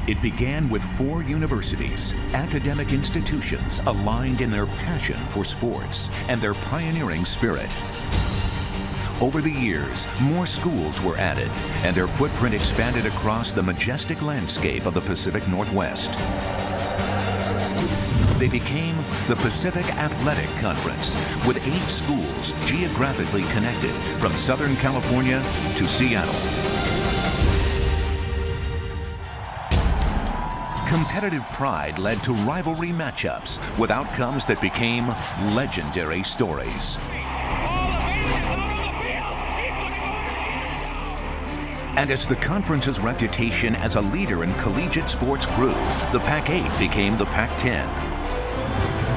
It began with 4 universities, academic institutions aligned in their passion for sports and their pioneering spirit. Over the years, more schools were added, and their footprint expanded across the majestic landscape of the Pacific Northwest. They became the Pacific Athletic Conference, with 8 schools geographically connected from Southern California to Seattle. Competitive pride led to rivalry matchups with outcomes that became legendary stories. And as the conference's reputation as a leader in collegiate sports grew, the Pac-8 became the Pac-10.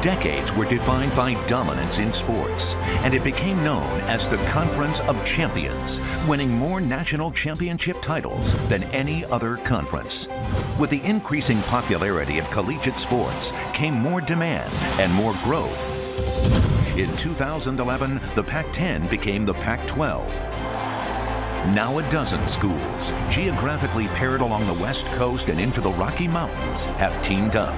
Decades were defined by dominance in sports, and it became known as the Conference of Champions, winning more national championship titles than any other conference. With the increasing popularity of collegiate sports came more demand and more growth. In 2011, the Pac-10 became the Pac-12. Now a dozen schools, geographically paired along the West Coast and into the Rocky Mountains, have teamed up.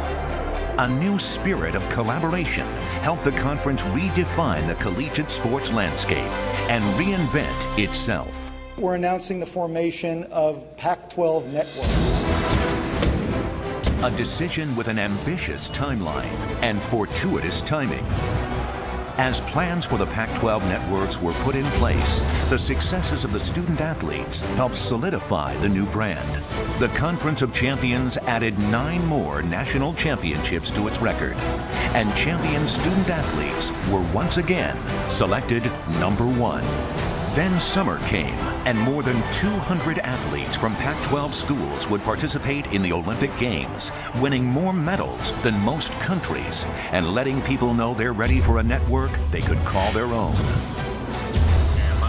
A new spirit of collaboration helped the conference redefine the collegiate sports landscape and reinvent itself. We're announcing the formation of Pac-12 Networks. A decision with an ambitious timeline and fortuitous timing. As plans for the Pac-12 networks were put in place, the successes of the student athletes helped solidify the new brand. The Conference of Champions added 9 more national championships to its record, and champion student athletes were once again selected number 1. Then summer came, and more than 200 athletes from Pac-12 schools would participate in the Olympic Games, winning more medals than most countries, and letting people know they're ready for a network they could call their own.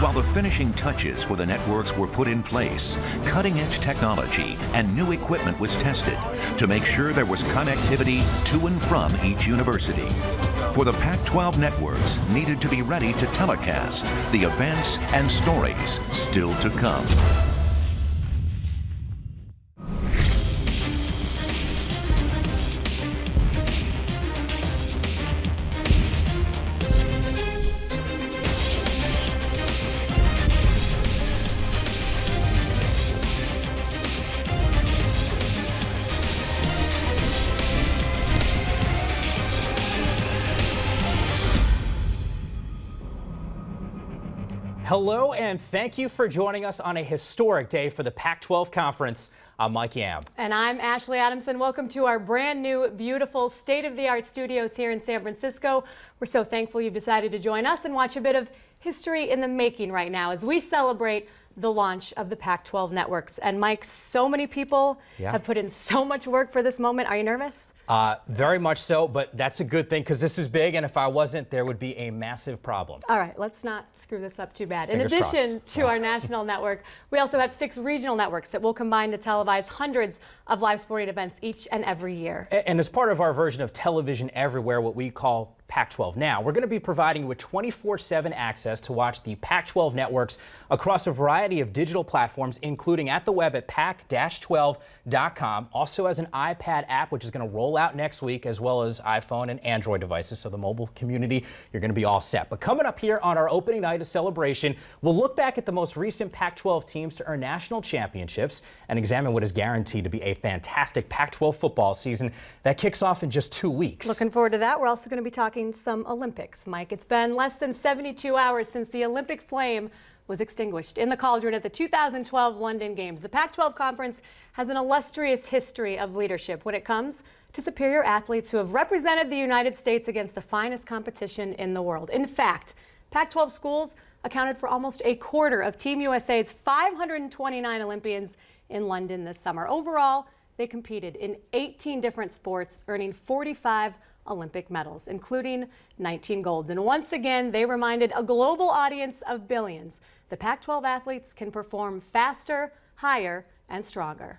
While the finishing touches for the networks were put in place, cutting-edge technology and new equipment was tested to make sure there was connectivity to and from each university. For the Pac-12 networks needed to be ready to telecast the events and stories still to come. Hello, and thank you for joining us on a historic day for the Pac-12 Conference. I'm Mike Yam. And I'm Ashley Adamson. Welcome to our brand new, beautiful, state-of-the-art studios here in San Francisco. We're so thankful you've decided to join us and watch a bit of history in the making right now as we celebrate the launch of the Pac-12 networks. And Mike, so many people have put in so much work for this moment. Are you nervous? Very much so, but that's a good thing because this is big, and if I wasn't, there would be a massive problem. All right, let's not screw this up too bad. Fingers In addition crossed. to our national network, we also have 6 regional networks that will combine to televise hundreds of live sporting events each and every year. And as part of our version of television everywhere, what we call Pac-12 Now, we're going to be providing you with 24/7 access to watch the Pac-12 networks across a variety of digital platforms, including at the web at pac-12.com. Also as an iPad app, which is going to roll out next week, as well as iPhone and Android devices. So the mobile community, you're going to be all set. But coming up here on our opening night of celebration, we'll look back at the most recent Pac-12 teams to earn national championships and examine what is guaranteed to be a fantastic Pac-12 football season that kicks off in just 2 weeks. Looking forward to that. We're also going to be talking some Olympics. Mike, it's been less than 72 hours since the Olympic flame was extinguished in the cauldron at the 2012 London Games. The Pac-12 Conference has an illustrious history of leadership when it comes to superior athletes who have represented the United States against the finest competition in the world. In fact, Pac-12 schools accounted for almost a quarter of Team USA's 529 Olympians in London this summer. Overall, they competed in 18 different sports, earning 45 Olympic medals, including 19 golds. And once again, they reminded a global audience of billions the Pac-12 athletes can perform faster, higher, and stronger.